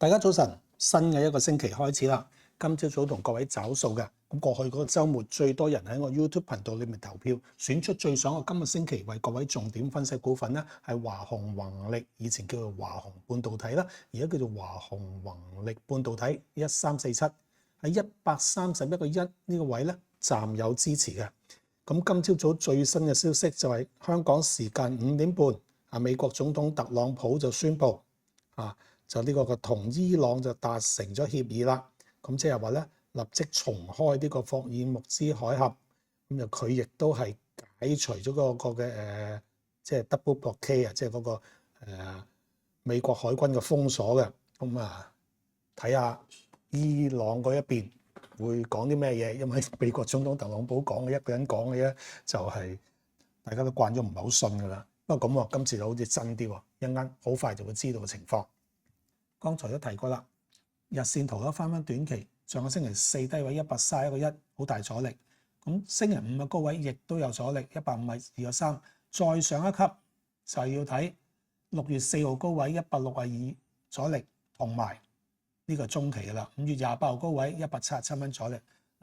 大家早晨，新嘅一個星期開始啦。今朝早同各位找數嘅，咁過去嗰個週末最多人喺我 YouTube 頻道裏面投票，選出最想我今個星期為各位重點分析股份咧，係華虹宏力，以前叫做華虹半導體啦，而家叫做華虹宏力半導體1347，喺131.1呢個位咧暫有支持嘅。咁今朝早最新嘅消息就係香港時間5點半，美國總統特朗普就宣布就呢個同伊朗就達成咗協議啦。咁即係話咧，立即重開呢個霍爾木茲海峽。咁就佢亦都係解除咗個嘅即係 double blockade 啊，即係嗰個美國海軍嘅封鎖嘅。咁睇下伊朗嗰一邊會講啲咩嘢，因為美國總統特朗普講嘅一個人講嘅啫，就係大家都慣咗唔係好信㗎啦。不過咁喎，今次就好似真啲喎，一陣間好快就會知道嘅情況。剛才都提過啦，日線圖都翻短期，上個星期四低位131.1，好大阻力。咁星期五嘅高位亦都有阻力152.3，再上一級就係要睇6月4號高位162阻力，同埋呢個中期㗎啦。5月28號高位177蚊阻力，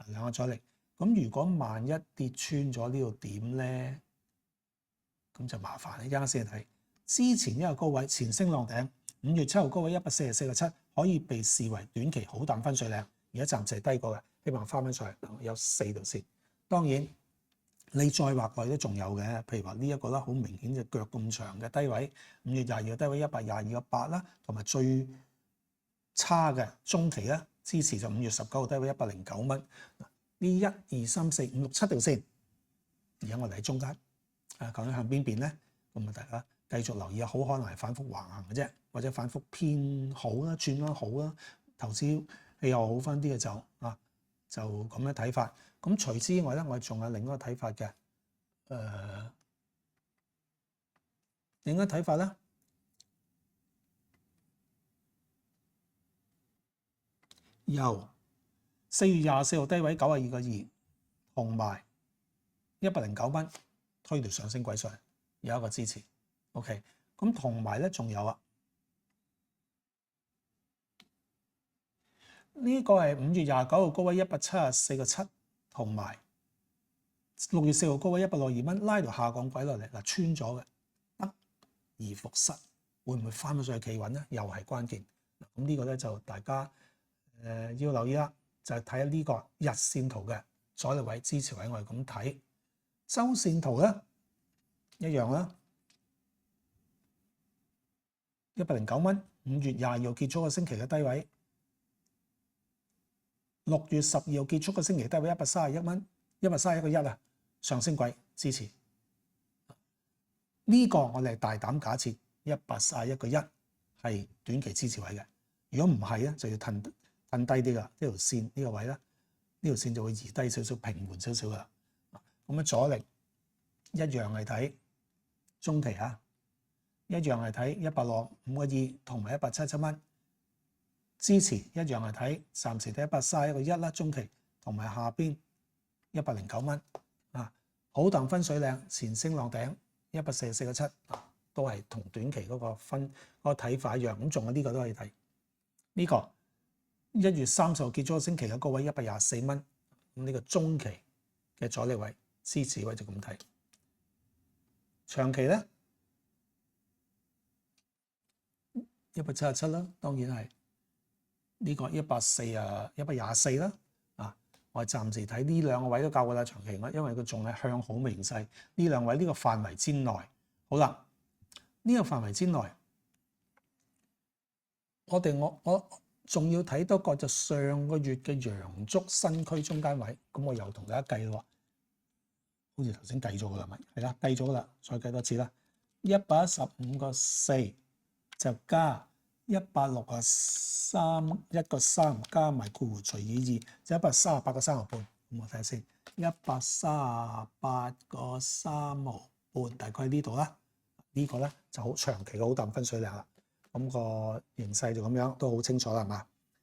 兩個阻力。咁如果萬一跌穿咗呢度點咧，咁就麻煩。一陣間先睇之前一個高位前升浪頂。5月7號高位144.7可以被視為短期好淡分水嶺，而家暫時低過嘅，希望翻返上嚟有4度線。當然你再劃位都仲有嘅，譬如話呢一個啦，好明顯隻腳咁長嘅低位，5月22嘅低位122.8啦，同埋最差嘅中期咧支持就5月19號低位109蚊。呢1、2、3、4、5、6、7條線，而家我哋喺中間，究竟向邊邊咧？咁大家繼續留意啊，好可能係反覆橫行嘅啫，或者反覆偏好啦，轉翻好啦，投資氣候好翻啲嘅就咁樣睇法。咁除此之外咧，我哋仲有另一個睇法嘅，另一個睇法咧，由4月24號低位92.2同埋109蚊推條上升軌上，有一個支持。OK， 咁同埋咧仲有啊，呢個係5月29號高位174.7，同埋6月4號高位162蚊，拉條下降軌落嚟嗱，穿咗嘅，得而復失，會唔會翻到上去企穩咧？又係關鍵。咁呢個咧就大家要留意啦，就係睇下呢個日線圖嘅阻力位、支持位，我哋咁睇。周線圖咧一樣啦。109蚊，5月22號結束個星期嘅低位，6月12號結束個星期低位131蚊，131.1啊，上升軌支持。呢個我哋係大膽假設131.1係短期支持位嘅。如果唔係咧，就要褪低啲噶。呢條線呢個位咧，呢條線就會移低少少，平緩少少噶啦。咁阻力一樣係睇中期啊。一樣係睇165.2同埋177蚊，支持一樣係睇暫時睇131.1啦，中期同埋下邊109蚊好淡分水嶺，前升浪頂144.7都係同短期嗰個睇法一樣。咁仲有呢個都可以睇呢個1月30號結束個星期嘅高位124蚊，咁呢個中期嘅阻力位、支持位就咁睇。長期咧177啦，當然係呢個124啦。我係暫時睇呢兩個位都夠㗎啦，長期因為佢仲係向好微勢，呢兩位呢個範圍之內。好啦，呢個範圍之內，我仲要睇多個就上個月嘅陽燭新區中間位，咁我又同大家計咯，好似頭先計咗㗎啦，咪係啦，計咗㗎啦，再計多次啦，115.4。就加163.1.3加埋括弧除以2，就138.3毫半。咁我睇下先，138.3毫半，大概喺呢度啦。呢個咧就好長期嘅好淡分水嶺啦。咁個形勢就咁樣，都好清楚啦，係嘛？